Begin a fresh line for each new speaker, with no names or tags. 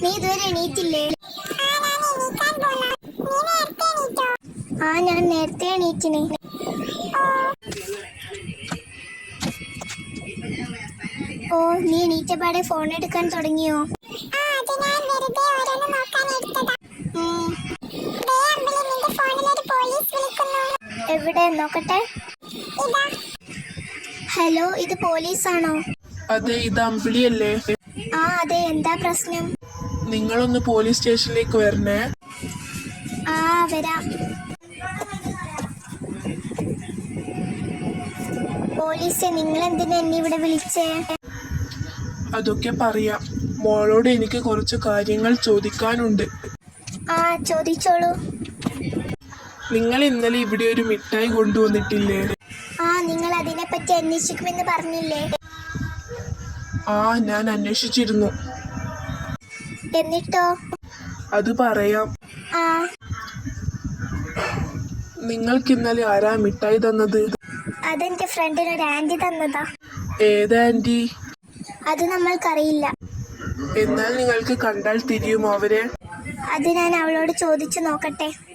നീ ഇതുവരെ എണീറ്റില്ലേ? ആ, ഞാൻ നേരത്തെ എണീറ്റിന്. ഓ, നീ എണീറ്റപാടെ ഫോൺ എടുക്കാൻ തുടങ്ങിയോ? എവിടെ നോക്കട്ടെ. ഹലോ, ഇത് പോലീസാണോ?
അതെ, ഇത് അമ്പിളിയല്ലേ?
ആ അതെ, എന്താ പ്രശ്നം?
നിങ്ങളൊന്ന് പോലീസ് സ്റ്റേഷനിലേക്ക് വരണേ.
ആ, വരാം. പോലീസെ, നിങ്ങൾ എന്തിനാ എന്നെ ഇവിടെ വിളിച്ചേ?
അതൊക്കെ പറയാം. മോളോട് എനിക്ക് കുറച്ച് കാര്യങ്ങൾ ചോദിക്കാനുണ്ട്.
ആ, ചോദിച്ചോളൂ.
നിങ്ങൾ ഇന്നലെ ഇവിടെ ഒരു മിഠായി കൊണ്ടുവന്നിട്ടില്ലേ?
ആ, നിങ്ങൾ അതിനെപ്പറ്റി അന്വേഷിക്കുമെന്ന് പറഞ്ഞില്ലേ?
ആ, ഞാൻ അന്വേഷിച്ചിരുന്നു.
എന്നിട്ടോ?
അത് പറയാം.
ആ,
നിങ്ങൾക്ക് ഇന്നലെ ആരാ മിഠായി തന്നത്?
അതെന്റെ ഫ്രണ്ടിന് ഒരു ആന്റി തന്നതാ.
ഏത് ആന്റി?
അത് നമ്മൾക്കറിയില്ല.
എന്നാൽ നിങ്ങൾക്ക് കണ്ടാൽ തിരിയുമോ അവരെ?
അത് ഞാൻ അവളോട് ചോദിച്ചു നോക്കട്ടെ.